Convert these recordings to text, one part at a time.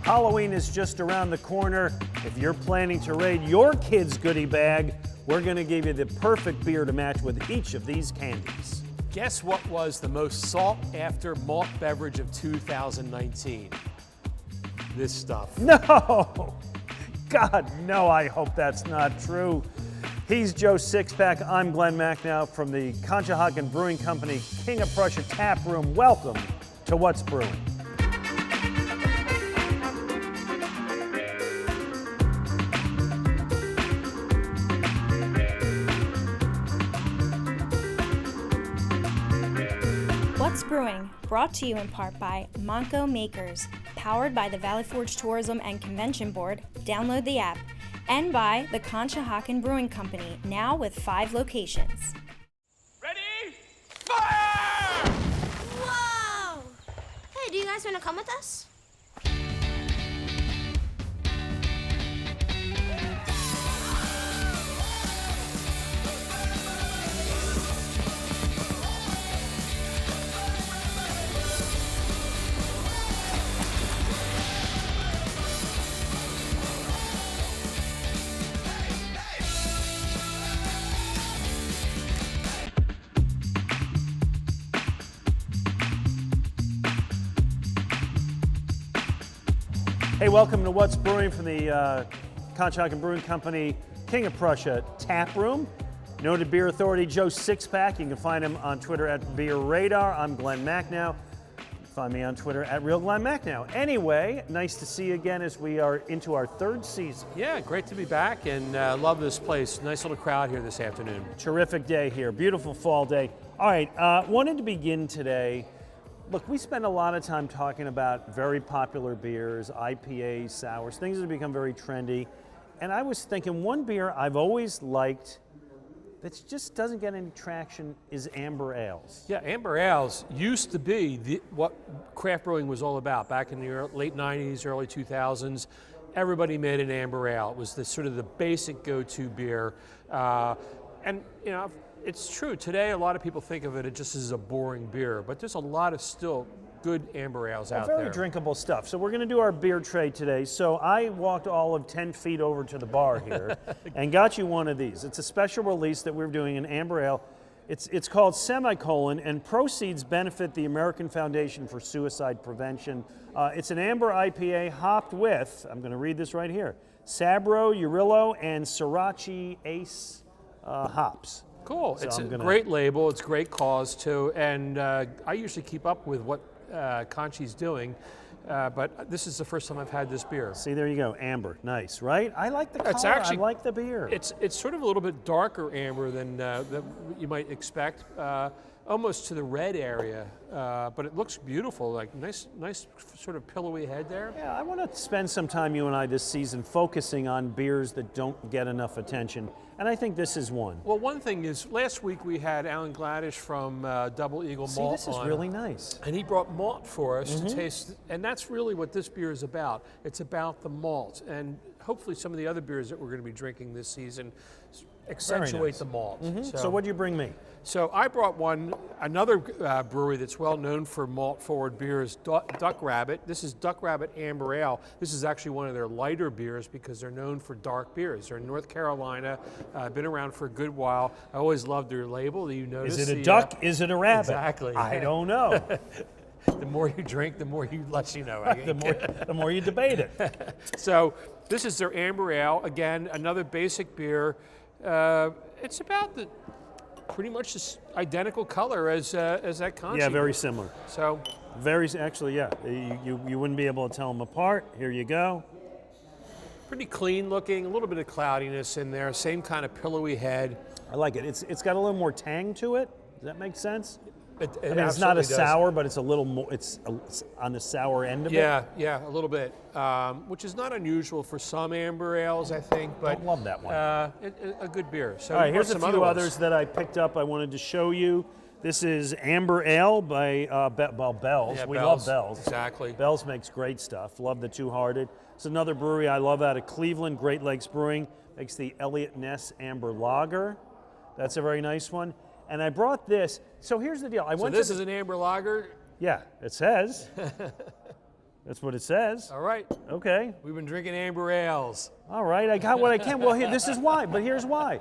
Halloween is just around the corner. If you're planning to raid your kid's goodie bag, we're going to give you the perfect beer to match with each of these candies. Guess what was the most sought after malt beverage of 2019? This stuff. No! God, no, I hope that's not true. He's Joe Sixpack. I'm Glen Macnow from the Conshohocken Brewing Company, King of Prussia Tap Room. Welcome to What's Brewing. What's Brewing, brought to you in part by Monco Makers, powered by the Valley Forge Tourism and Convention Board, download the app, and by the Conshohocken Brewing Company, now with 5 locations. Ready? Fire! Whoa! Hey, do you guys want to come with us? Hey, welcome to What's Brewing from the Conshohocken Brewing Company, King of Prussia Tap Room. Noted beer authority Joe Sixpack. You can find him on Twitter at Beer Radar. I'm Glen Macnow. Find me on Twitter at Real Glen Macnow. Anyway, nice to see you again as we are into our 3rd season. Yeah, great to be back and love this place. Nice little crowd here this afternoon. Terrific day here, beautiful fall day. All right, wanted to begin today. Look, we spend a lot of time talking about very popular beers, IPAs, sours, things that have become very trendy. And I was thinking one beer I've always liked that just doesn't get any traction is amber ales. Yeah, amber ales used to be what craft brewing was all about. Back in the late 90s, early 2000s, everybody made an amber ale. It was the sort of the basic go-to beer. And you know, it's true, today a lot of people think of it just as a boring beer, but there's a lot of still good amber ales out there. Very drinkable stuff. So we're going to do our beer trade today. So I walked all of 10 feet over to the bar here and got you one of these. It's a special release that we're doing, an amber ale. It's called Semicolon, and proceeds benefit the American Foundation for Suicide Prevention. It's an amber IPA hopped with, I'm going to read this right here, Sabro, Urillo, and Sriracha Ace hops. Cool. So it's a great label. It's a great cause too. And I usually keep up with what Conchi's doing, but this is the first time I've had this beer. See, there you go, amber, nice, right? I like the color. It's actually, I like the beer. It's sort of a little bit darker amber than you might expect, almost to the red area, but it looks beautiful. Like nice sort of pillowy head there. Yeah, I want to spend some time, you and I, this season focusing on beers that don't get enough attention. And I think this is one. Well, one thing is, last week we had Alan Gladish from Double Eagle Malt. See, this is really nice. And he brought malt for us to taste, and that's really what this beer is about. It's about the malt, and hopefully some of the other beers that we're going to be drinking this season accentuate the malt. So what did you bring me? So I brought another brewery that's well known for malt forward beers, Duck Rabbit. This is Duck Rabbit Amber Ale. This is actually one of their lighter beers because they're known for dark beers. They're in North Carolina, been around for a good while. I always loved their label. You notice. Is it a duck? Is it a rabbit? Exactly. I don't know. The more you drink, the more you less you know. the more you debate it. So this is their Amber Ale. Again, another basic beer. It's about pretty much this identical color as that Conchi. Yeah, very similar. So actually, yeah. You wouldn't be able to tell them apart. Here you go. Pretty clean looking, a little bit of cloudiness in there. Same kind of pillowy head. I like it. It's got a little more tang to it. Does that make sense? I mean, it's not a sour, but it's a little more. It's on the sour end of it. Yeah, a little bit, which is not unusual for some amber ales, I think. But don't love that one. A good beer. So all right, here's some a few other others that I picked up. I wanted to show you. This is Amber Ale by Bell's. Yeah, We Bell's. love Bell's. Exactly. Bell's makes great stuff. Love the Two Hearted. It's another brewery I love out of Cleveland. Great Lakes Brewing makes the Elliott Ness Amber Lager. That's a very nice one. And I brought this. So here's the deal. So this is an amber lager? Yeah, it says. That's what it says. All right. Okay. We've been drinking amber ales. All right, I got what I can. Well, here, this is why, but here's why.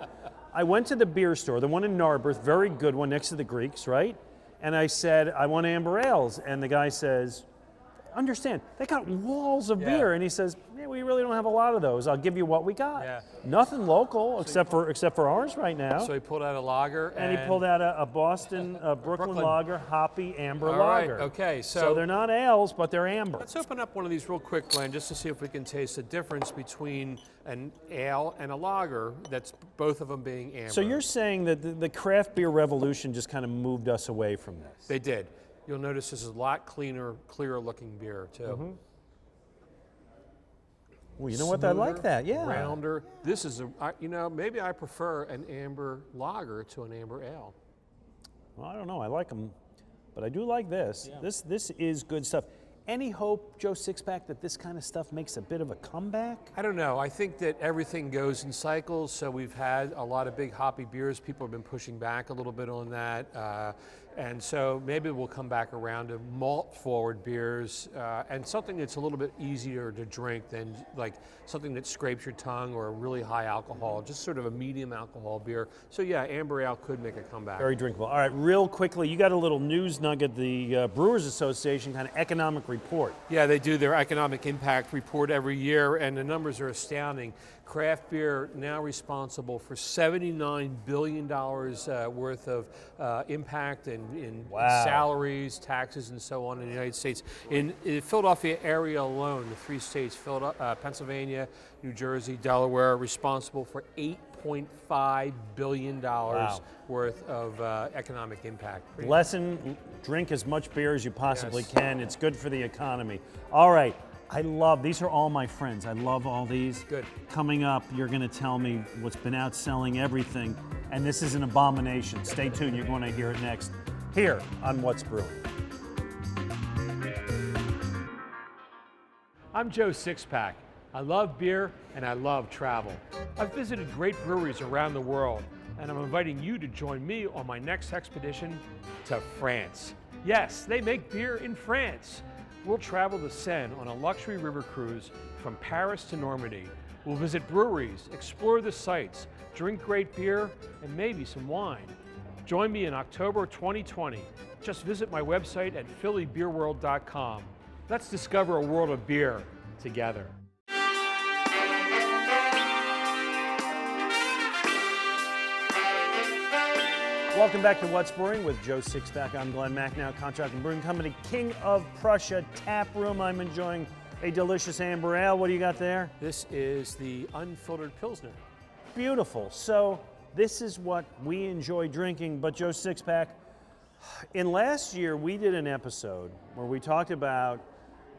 I went to the beer store, the one in Narberth, very good one next to the Greeks, right? And I said, I want amber ales. And the guy says, understand, they got walls of beer. And he says, yeah, we really don't have a lot of those. I'll give you what we got. Yeah. Nothing local except for ours right now. So he pulled out a lager. And he pulled out a Boston, Brooklyn lager, hoppy amber All lager. right, okay. So they're not ales, but they're amber. Let's open up one of these real quick, Glenn, just to see if we can taste the difference between an ale and a lager, that's both of them being amber. So you're saying that the craft beer revolution just kind of moved us away from this? They did. You'll notice this is a lot cleaner, clearer looking beer, too. Mm-hmm. Well, you know what? I like that, yeah. Rounder. This is maybe I prefer an amber lager to an amber ale. Well, I don't know. I like them, but I do like this. Yeah. This is good stuff. Any hope, Joe Sixpack, that this kind of stuff makes a bit of a comeback? I don't know. I think that everything goes in cycles. So we've had a lot of big hoppy beers. People have been pushing back a little bit on that. And so maybe we'll come back around to malt-forward beers and something that's a little bit easier to drink than like something that scrapes your tongue or a really high alcohol, just sort of a medium alcohol beer. So yeah, amber ale could make a comeback. Very drinkable. All right, real quickly, you got a little news nugget, the Brewers Association kind of economic report. Yeah, they do their economic impact report every year, and the numbers are astounding. Craft beer now responsible for $79 billion worth of impact in salaries, taxes, and so on in the United States. In the Philadelphia area alone, the 3 states, Pennsylvania, New Jersey, Delaware, are responsible for $8.5 billion worth of economic impact. Lesson, drink as much beer as you possibly can. It's good for the economy. All right. These are all my friends. I love all these. Good. Coming up, you're going to tell me what's been outselling everything, and this is an abomination. Stay tuned. You're going to hear it next here on What's Brewing. I'm Joe Sixpack. I love beer and I love travel. I've visited great breweries around the world, and I'm inviting you to join me on my next expedition to France. Yes, they make beer in France. We'll travel the Seine on a luxury river cruise from Paris to Normandy. We'll visit breweries, explore the sights, drink great beer, and maybe some wine. Join me in October 2020. Just visit my website at phillybeerworld.com. Let's discover a world of beer together. Welcome back to What's Brewing with Joe Sixpack. I'm Glen Macnow, Conshohocken Brewing Company, King of Prussia Tap Room. I'm enjoying a delicious amber ale. What do you got there? This is the unfiltered Pilsner. Beautiful. So this is what we enjoy drinking, but Joe Sixpack, in last year we did an episode where we talked about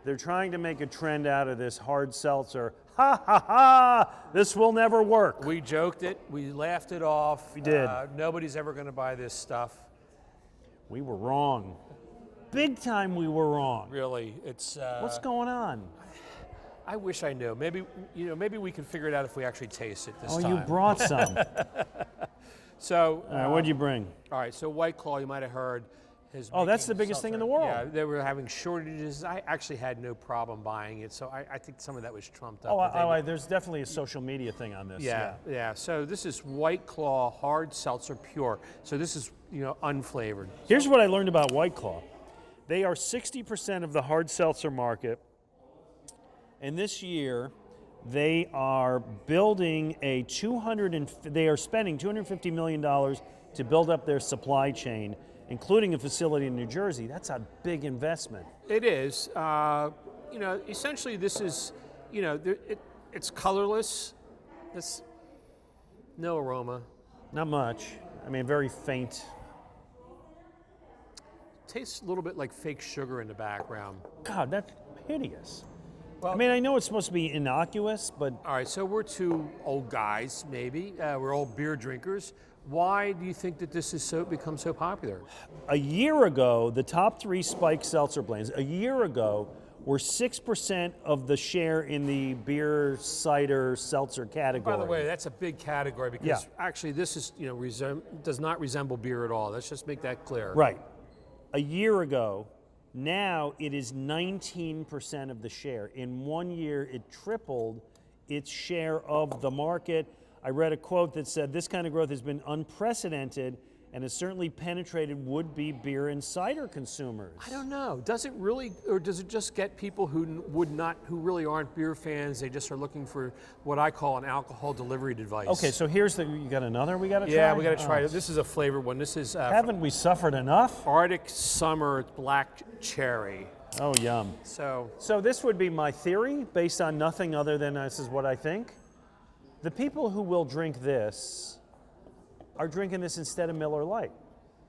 they're trying to make a trend out of this hard seltzer. Ha ha ha! This will never work. We joked it, we laughed it off. We did. Nobody's ever going to buy this stuff. We were wrong. Big time we were wrong. Really, it's. What's going on? I wish I knew. Maybe we can figure it out if we actually taste it this time. Oh, you brought some. So. What'd you bring? All right. So White Claw, you might have heard. Oh, that's the biggest thing in the world. Yeah, they were having shortages. I actually had no problem buying it, so I think some of that was trumped up. There's definitely a social media thing on this. Yeah. So this is White Claw Hard Seltzer Pure. So this is unflavored. Here's what I learned about White Claw. They are 60% of the hard seltzer market, and this year they are building they are spending $250 million to build up their supply chain, including a facility in New Jersey. That's a big investment. It is. Essentially this is, it's colorless. It's no aroma. Not much. I mean, very faint. Tastes a little bit like fake sugar in the background. God, that's hideous. Well, I mean, I know it's supposed to be innocuous, but... All right, so we're two old guys, maybe. We're old beer drinkers. Why do you think that this has become so popular? A year ago, the top 3 spiked seltzer blends, were 6% of the share in the beer, cider, seltzer category. By the way, that's a big category because actually this is, does not resemble beer at all. Let's just make that clear. Right. A year ago, Now it is 19% of the share. In 1 year, it tripled its share of the market. I read a quote that said, "This kind of growth has been unprecedented and has certainly penetrated would-be beer and cider consumers." I don't know. Does it really, or does it just get people who who really aren't beer fans? They just are looking for what I call an alcohol delivery device. Okay, so here's you got another we got to try? Yeah, we got to try it. This is a flavored one. This is Haven't we suffered enough? Arctic Summer Black Cherry. Oh, yum. So this would be my theory, based on nothing other than this is what I think. The people who will drink this are drinking this instead of Miller Lite.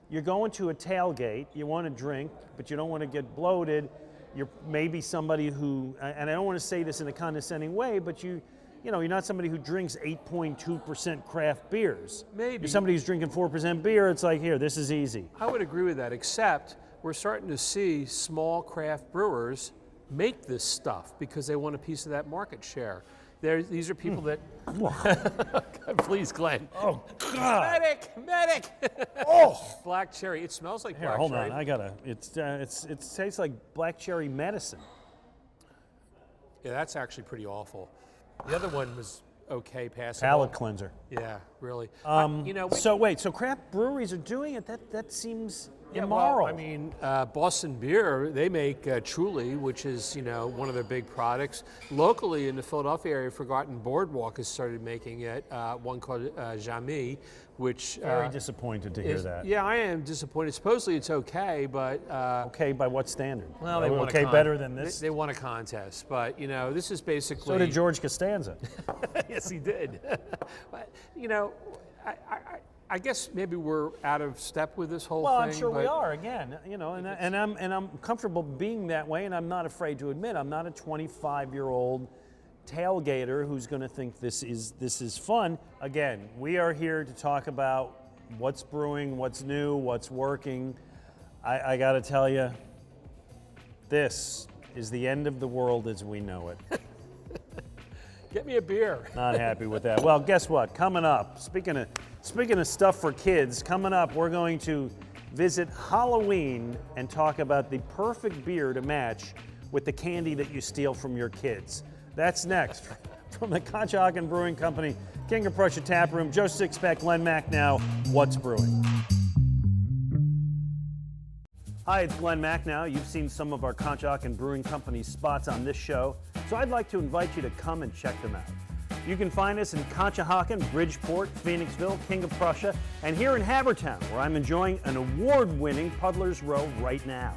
You're going to a tailgate, you want to drink, but you don't want to get bloated. You're maybe somebody who, and I don't want to say this in a condescending way, but you're not somebody who drinks 8.2% craft beers. Maybe. You're somebody who's drinking 4% beer, it's like, here, this is easy. I would agree with that, except we're starting to see small craft brewers make this stuff because they want a piece of that market share. These are people that. Please, Glenn. Oh God! Medic! Oh, black cherry. It smells like here, black hold cherry. on. I gotta. It tastes like black cherry medicine. Yeah, that's actually pretty awful. The other one was okay, passable. Palate cleanser. Yeah, really. So craft breweries are doing it. That seems immoral. Well, I mean, Boston Beer, they make Truly, which is, one of their big products. Locally in the Philadelphia area, Forgotten Boardwalk has started making it, one called Jamais, which... Very disappointed to hear that. Yeah, I am disappointed. Supposedly it's okay, but... okay, by what standard? Well, they want better than this? They won a contest, but, this is basically... So did George Costanza. Yes, he did. But, I guess maybe we're out of step with this whole thing. Well, I'm sure we are again, and I'm comfortable being that way, and I'm not afraid to admit I'm not a 25-year-old tailgater who's going to think this is fun. Again, we are here to talk about what's brewing, what's new, what's working. I got to tell you, this is the end of the world as we know it. Get me a beer. Not happy with that. Well, guess what? Coming up, speaking of stuff for kids, coming up, we're going to visit Halloween and talk about the perfect beer to match with the candy that you steal from your kids. That's next from the Conshohocken Brewing Company, King of Prussia Tap Room, Joe Sixpack, Glen Macnow. What's brewing? Hi, it's Glen Macnow. You've seen some of our Conshohocken Brewing Company spots on this show, so I'd like to invite you to come and check them out. You can find us in Conshohocken, Bridgeport, Phoenixville, King of Prussia, and here in Havertown, where I'm enjoying an award-winning Puddler's Row right now.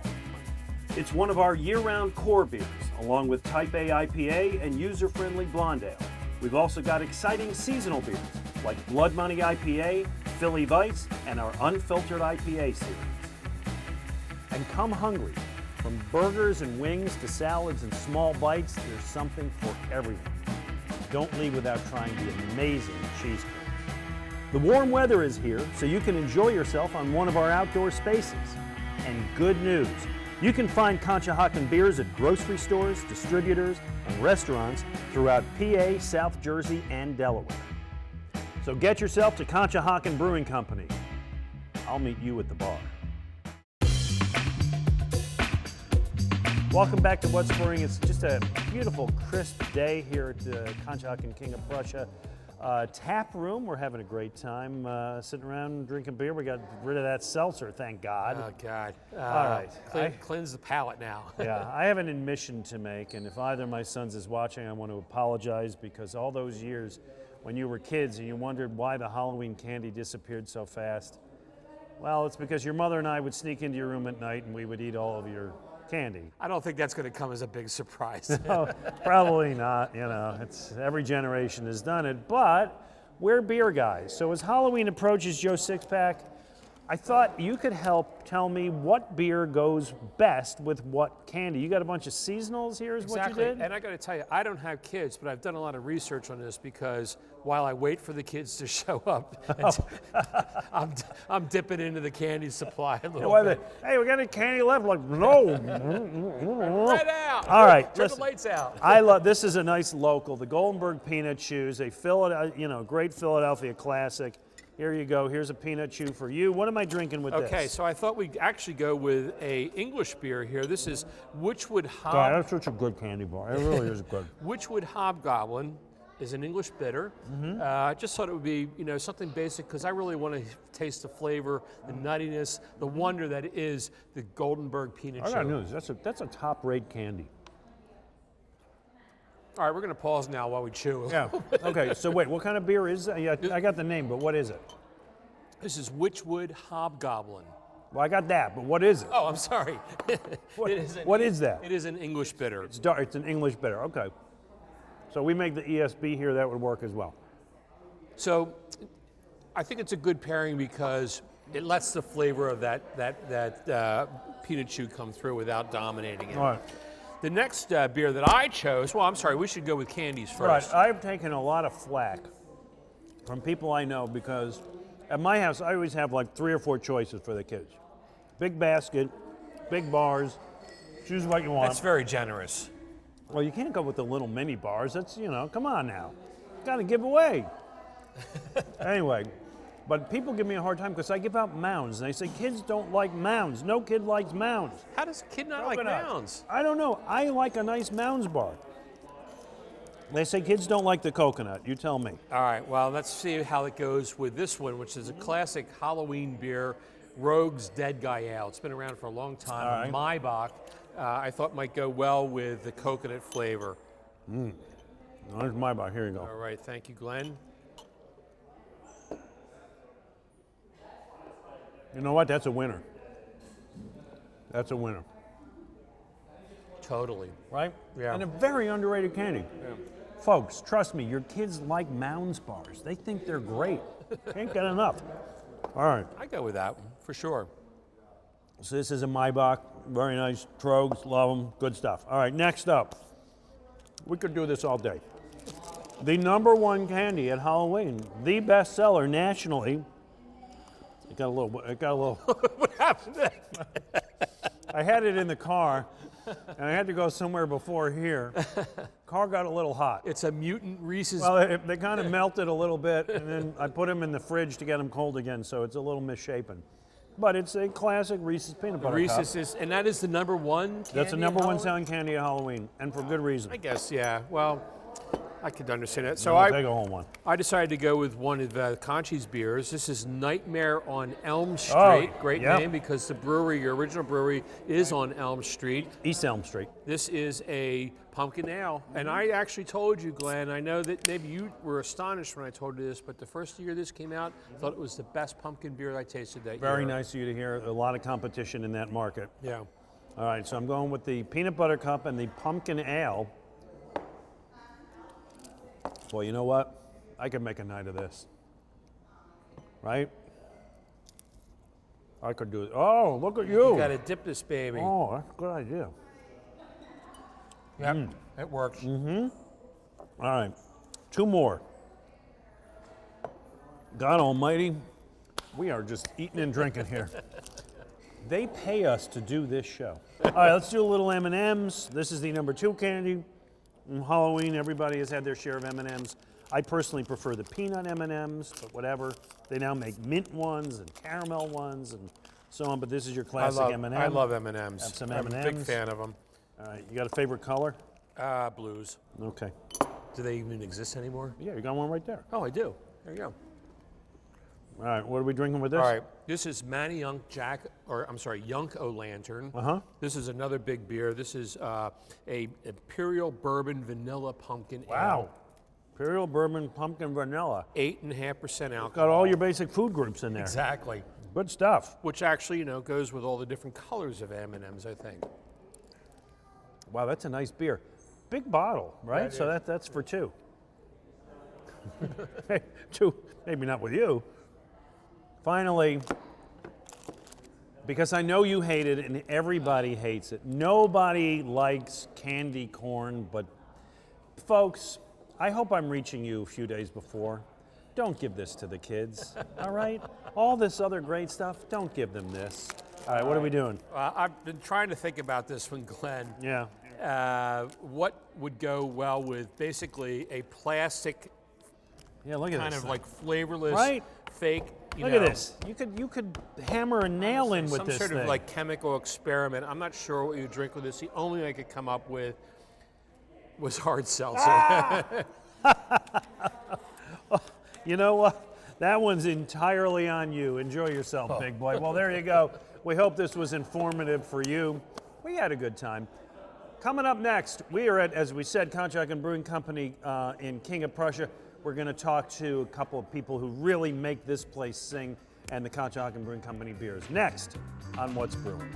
It's one of our year-round core beers, along with Type A IPA and user-friendly Blonde Ale. We've also got exciting seasonal beers, like Blood Money IPA, Philly Vice, and our Unfiltered IPA series. And come hungry. From burgers and wings to salads and small bites, there's something for everyone. Don't leave without trying the amazing cheese curds. The warm weather is here, so you can enjoy yourself on one of our outdoor spaces. And good news, you can find Conshohocken beers at grocery stores, distributors, and restaurants throughout PA, South Jersey, and Delaware. So get yourself to Conshohocken Brewing Company. I'll meet you at the bar. Welcome back to What's Brewing. It's just a beautiful, crisp day here at the Conshohocken King of Prussia tap room. We're having a great time sitting around drinking beer. We got rid of that seltzer, thank God. Oh, God. All right. Cleanse the palate now. Yeah, I have an admission to make, and if either of my sons is watching, I want to apologize because all those years when you were kids and you wondered why the Halloween candy disappeared so fast, well, it's because your mother and I would sneak into your room at night and we would eat all of your candy. I don't think that's going to come as a big surprise. No, probably not. It's every generation has done it, but we're beer guys. So as Halloween approaches, Joe Sixpack, I thought you could help tell me what beer goes best with what candy. You got a bunch of seasonals here is what you did? And I got to tell you, I don't have kids, but I've done a lot of research on this because while I wait for the kids to show up, I'm dipping into the candy supply a little bit. Hey, we got any candy left? Like, no. Right out. All right, Turn listen, the lights out. I love, this is a nice local, the Goldenberg Peanut Shoes, a great Philadelphia classic. Here you go. Here's a peanut chew for you. What am I drinking with this? Okay, so I thought we'd actually go with a English beer here. This is Witchwood God, that's such a good candy bar. It really is good. Witchwood Hobgoblin is an English bitter. Just thought it would be, something basic because I really want to taste the flavor, the nuttiness, the wonder that is the Goldenberg peanut I got chew. news. That's a top-rate candy. All right, we're going to pause now while we chew. Yeah. Okay. So wait, what kind of beer is that? Yeah, I got the name, but what is it? This is Witchwood Hobgoblin. Well, I got that, but what is it? Oh, I'm sorry. What is that? It is an English bitter. It's dark. It's an English bitter. Okay. So we make the ESB here. That would work as well. So I think it's a good pairing because it lets the flavor of that peanut chew come through without dominating it. All right. The next beer that I chose, well, I'm sorry, we should go with candies All right. first. I've taken a lot of flack from people I know because at my house I always have like 3 or 4 choices for the kids. Big basket, big bars. Choose what you want. That's very generous. Well, you can't go with the little mini bars. That's, come on now. Got to give away. Anyway, but people give me a hard time because I give out mounds, and they say kids don't like mounds. No kid likes mounds. How does a kid not like Coconut. mounds? I don't know. I like a nice mounds bar. They say kids don't like the coconut. You tell me. All right, well, let's see how it goes with this one, which is a classic Halloween beer, Rogue's Dead Guy Ale. It's been around for a long time. All right. Maibach, I thought might go well with the coconut flavor. There's my bar. Here you go. All right, thank you, Glenn. You know what? That's a winner. That's a winner. Totally. Right? Yeah. And a very underrated candy. Yeah. Folks, trust me, your kids like mounds bars. They think they're great. Can't get enough. All right. I go with that one, for sure. So this is a Maibach. Very nice. Trogs, love them. Good stuff. All right, next up. We could do this all day. The #1 candy at Halloween, the bestseller nationally. It got a little. What happened to that? I had it in the car, and I had to go somewhere before here. Car got a little hot. It's a mutant Reese's. Well, they kind of melted a little bit, and then I put them in the fridge to get them cold again, so it's a little misshapen. But it's a classic Reese's peanut butter Reese's cup. is, and that is the #1 candy. That's the at #1 Halloween? selling candy at Halloween, and for good reason. I guess, yeah. Well, I could understand it. So So take a whole one. I decided to go with one of Conchi's beers. This is Nightmare on Elm Street. Oh, Great yep. name because the brewery, your original brewery, is on Elm Street. East Elm Street. This is a pumpkin ale. And I actually told you, Glenn, I know that maybe you were astonished when I told you this, but the first year this came out, I thought it was the best pumpkin beer I tasted that year. Very nice of you to hear. A lot of competition in that market. Yeah. All right, so I'm going with the peanut butter cup and the pumpkin ale. Well, you know what? I could make a night of this. Right? I could do it. Oh, look at you. You got to dip this baby. Oh, that's a good idea. Yep, it works. All right, 2 more. God almighty, we are just eating and drinking here. They pay us to do this show. All right, let's do a little M&Ms. This is the #2 candy. On Halloween, everybody has had their share of M&Ms. I personally prefer the peanut M&Ms, but whatever. They now make mint ones and caramel ones and so on, but this is your classic M&M. I love M&Ms. Have some I'm a big M&Ms. fan of them. All right, you got a favorite color? Blues. Okay. Do they even exist anymore? Yeah, you got one right there. Oh, I do. There you go. All right, what are we drinking with this? All right, this is Manny Yunk O-Lantern. Uh-huh. This is another big beer. This is a Imperial Bourbon Vanilla Pumpkin Wow. Ale. Imperial Bourbon Pumpkin Vanilla. 8.5% alcohol. Got all your basic food groups in there. Exactly. Good stuff. Which actually, goes with all the different colors of M&Ms, I think. Wow, that's a nice beer. Big bottle, right? Yeah, it So is. that's for 2. Hey, 2, maybe not with you. Finally, because I know you hate it and everybody hates it. Nobody likes candy corn, but folks, I hope I'm reaching you a few days before. Don't give this to the kids, all right? All this other great stuff, don't give them this. All right, what are we doing? I've been trying to think about this one, Glenn. Yeah. What would go well with basically a plastic Yeah, look at kind this of thing. like flavorless, Right. fake you Look know, at this. You could hammer a nail in with some this sort thing. of like chemical experiment. I'm not sure what you drink with this. The only thing I could come up with was hard seltzer. You know what? That one's entirely on you. Enjoy yourself, big boy. Well, there you go. We hope this was informative for you. We had a good time. Coming up next, we are at, as we said, Conshohocken Brewing Company in King of Prussia. We're going to talk to a couple of people who really make this place sing and the Conshohocken Brewing Company beers. Next on What's Brewing.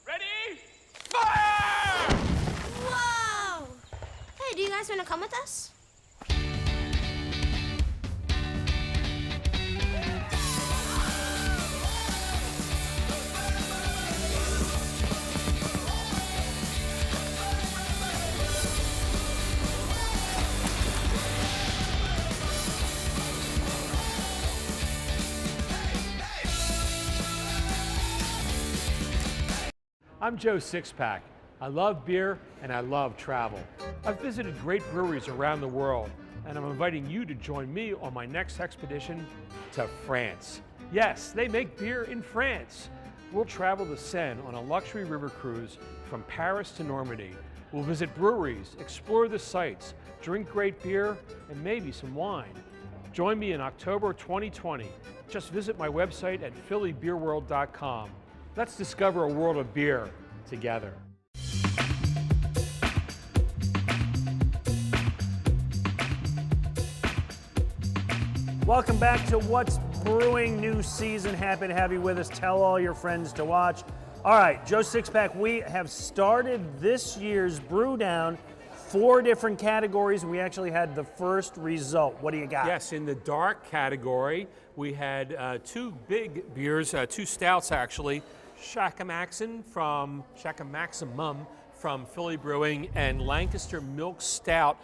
Ready? Fire! Whoa! Hey, do you guys want to come with us? I'm Joe Sixpack. I love beer and I love travel. I've visited great breweries around the world, and I'm inviting you to join me on my next expedition to France. Yes, they make beer in France. We'll travel the Seine on a luxury river cruise from Paris to Normandy. We'll visit breweries, explore the sights, drink great beer, and maybe some wine. Join me in October 2020. Just visit my website at phillybeerworld.com. Let's discover a world of beer together. Welcome back to What's Brewing, new season. Happy to have you with us. Tell all your friends to watch. All right, Joe Sixpack, we have started this year's Brew Down, 4 different categories. We actually had the first result. What do you got? Yes, in the dark category, we had 2 big beers, 2 stouts actually. Shaka-Maximum from Philly Brewing and Lancaster Milk Stout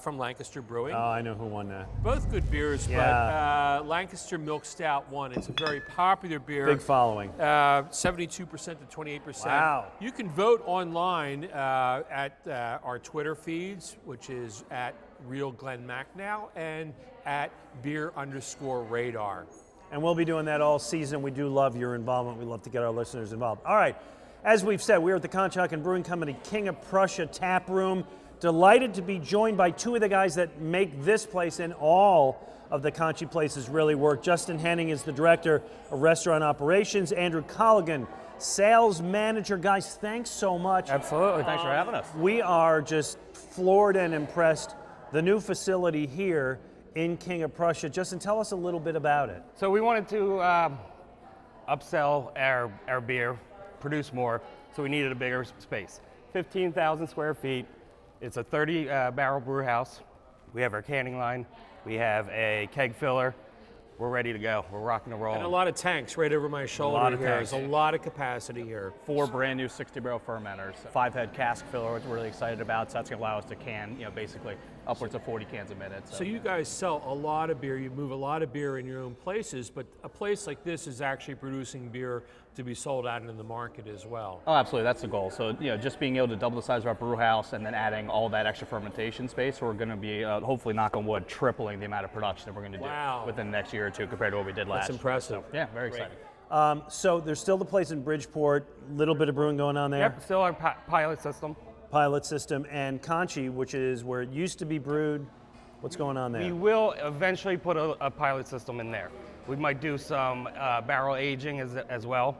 from Lancaster Brewing. Oh, I know who won that. Both good beers, Yeah. but Lancaster Milk Stout won. It's a very popular beer. Big following. 72% to 28%. Wow. You can vote online at our Twitter feeds, which is at Real Glen Macnow and at beer_radar. And we'll be doing that all season. We do love your involvement. We love to get our listeners involved. All right, as we've said, we're at the Conshohocken Brewing Company King of Prussia Tap Room. Delighted to be joined by 2 of the guys that make this place and all of the Conchi places really work. Justin Henning is the Director of Restaurant Operations. Andrew Colligan, Sales Manager. Guys, thanks so much. Absolutely, thanks for having us. We are just floored and impressed. The new facility here in King of Prussia. Justin, tell us a little bit about it. So we wanted to upsell our beer, produce more, so we needed a bigger space. 15,000 square feet. It's a 30 barrel brew house. We have our canning line. We have a keg filler. We're ready to go. We're rocking and rolling. And a lot of tanks right over my shoulder lot of here. tanks. There's a lot of capacity here. 4 brand new 60 barrel fermenters, 5-head cask filler, which we're really excited about. So that's going to allow us to can, basically upwards of 40 cans a minute. So you guys sell a lot of beer, you move a lot of beer in your own places, but a place like this is actually producing beer to be sold out in the market as well. Oh, absolutely, that's the goal. So, just being able to double the size of our brew house and then adding all that extra fermentation space, we're going to be, hopefully, knock on wood, tripling the amount of production that we're going to do within the next year or 2 compared to what we did last. That's impressive. So, yeah, very exciting. So there's still the place in Bridgeport, little bit of brewing going on there. Yep, still our pilot system. Pilot system, and Conchi, which is where it used to be brewed. What's going on there? We will eventually put a pilot system in there. We might do some barrel aging as well,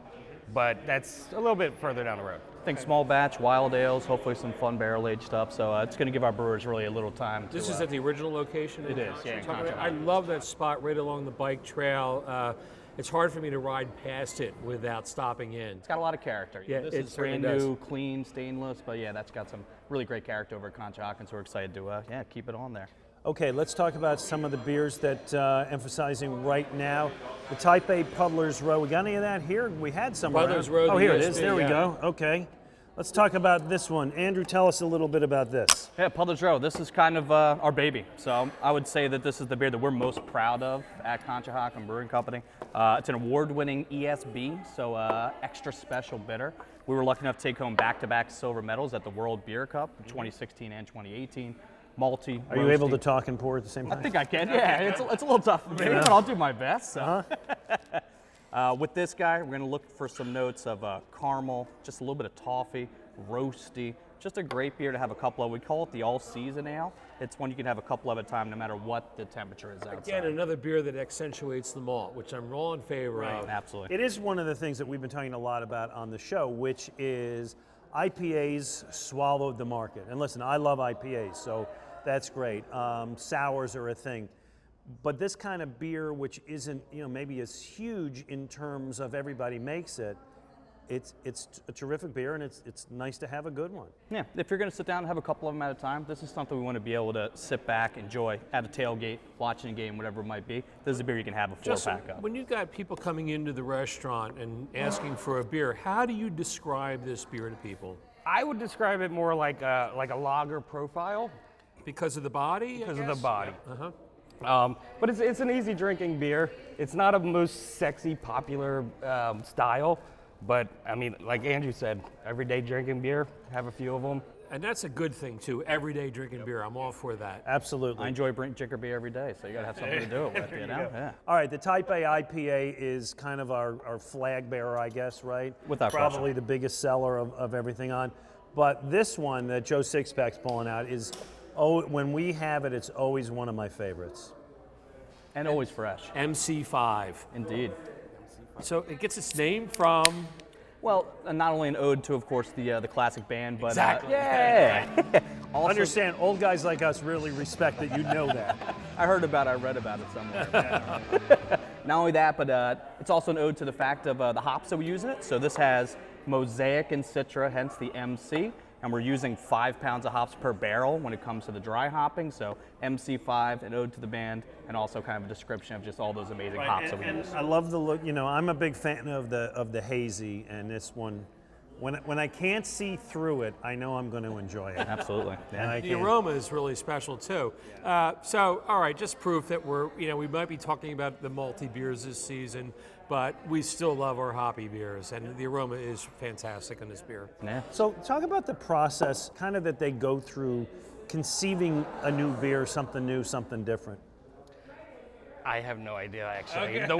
but that's a little bit further down the road. I think small batch, wild ales, hopefully some fun barrel aged stuff. So it's going to give our brewers really a little time. This is at the original location? It is, yeah. I love that spot right along the bike trail. It's hard for me to ride past it without stopping in. It's got a lot of character. Yeah, this it is brand certainly new, clean, stainless, but yeah, that's got some really great character over at Conshohocken, so we're excited to keep it on there. Okay, let's talk about some of the beers that emphasizing right now. The Type A Puddler's Row. We got any of that here? We had some. Puddler's Row. Oh, here it is. USB, There we yeah. go. Okay. Let's talk about this one. Andrew, tell us a little bit about this. Yeah, Puddler's Row. This is kind of our baby. So I would say that this is the beer that we're most proud of at Conshohocken Brewing Company. It's an award-winning ESB, so extra special bitter. We were lucky enough to take home back-to-back silver medals at the World Beer Cup in 2016 and 2018. malty. Are you able roasty. to talk and pour at the same time? I think I can. Yeah, it's a little tough for me, but I'll do my best. So. With this guy, we're going to look for some notes of caramel, just a little bit of toffee, roasty. Just a great beer to have a couple of. We call it the all-season ale. It's one you can have a couple of at a time, no matter what the temperature is outside. Again, another beer that accentuates the malt, which I'm all in favor of. Absolutely. It is one of the things that we've been talking a lot about on the show, which is IPAs swallowed the market. And listen, I love IPAs, so that's great. Sours are a thing. But this kind of beer, which isn't, maybe as huge in terms of everybody makes it, it's a terrific beer, and it's nice to have a good one. Yeah, if you're going to sit down and have a couple of them at a time, this is something we want to be able to sit back, enjoy, at a tailgate, watching a game, whatever it might be. This is a beer you can have a four-pack of. When you've got people coming into the restaurant and asking for a beer, how do you describe this beer to people? I would describe it more like a lager profile. Because of the body? Because of the body. Uh-huh. But it's an easy drinking beer. It's not a most sexy, popular style. But I mean, like Andrew said, everyday drinking beer, have a few of them. And that's a good thing too, everyday drinking beer. I'm all for that. Absolutely. I enjoy drinking beer every day, so you got to have something to do it with, Yeah. All right, the Type A IPA is kind of our flag bearer, I guess, right? Without Probably question. the biggest seller of everything on. But this one that Joe Sixpack's pulling out is, when we have it, it's always one of my favorites. And always fresh. MC5. Indeed. So it gets its name from... Well, not only an ode to, of course, the classic band, but Exactly. Also, Understand, old guys like us really respect that you know that. I read about it somewhere. Not only that, but it's also an ode to the fact of the hops that we use in it. So this has Mosaic and Citra, hence the MC. And we're using 5 pounds of hops per barrel when it comes to the dry hopping. So MC5, an ode to the band, and also kind of a description of just all those amazing hops that we use. I love the look. I'm a big fan of the hazy, and this one, when I can't see through it, I know I'm going to enjoy it. Absolutely. And I The can't- aroma is really special too. So, all right, just proof that we might be talking about the malty beers this season, but we still love our hoppy beers, and the aroma is fantastic in this beer. Yeah. So talk about the process, kind of that they go through, conceiving a new beer, something new, something different. I have no idea, actually. The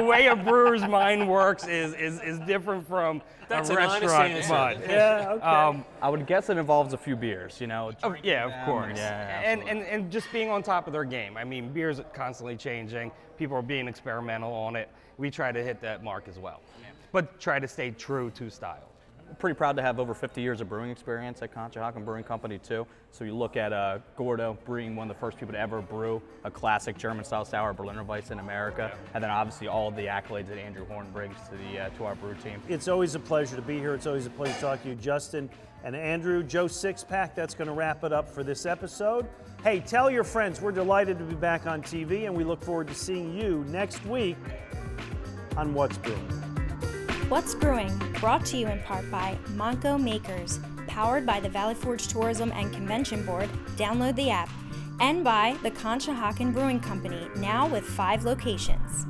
way a brewer's mind works is different from That's a an honest restaurant answer. mind. Yeah, okay. I would guess it involves a few beers, Oh, yeah, of course. Yeah, and just being on top of their game. I mean, beer's constantly changing. People are being experimental on it. We try to hit that mark as well, but try to stay true to style. Pretty proud to have over 50 years of brewing experience at Conshohocken Brewing Company too. So you look at Gordo being one of the first people to ever brew a classic German-style sour Berliner Weiss in America, and then obviously all of the accolades that Andrew Horn brings to our brew team. It's always a pleasure to be here. It's always a pleasure to talk to you, Justin and Andrew. Joe Sixpack, that's going to wrap it up for this episode. Hey, tell your friends we're delighted to be back on TV, and we look forward to seeing you next week on What's Brewing. What's Brewing, brought to you in part by Monco Makers, powered by the Valley Forge Tourism and Convention Board, download the app, and by the Conshohocken Brewing Company, now with 5 locations.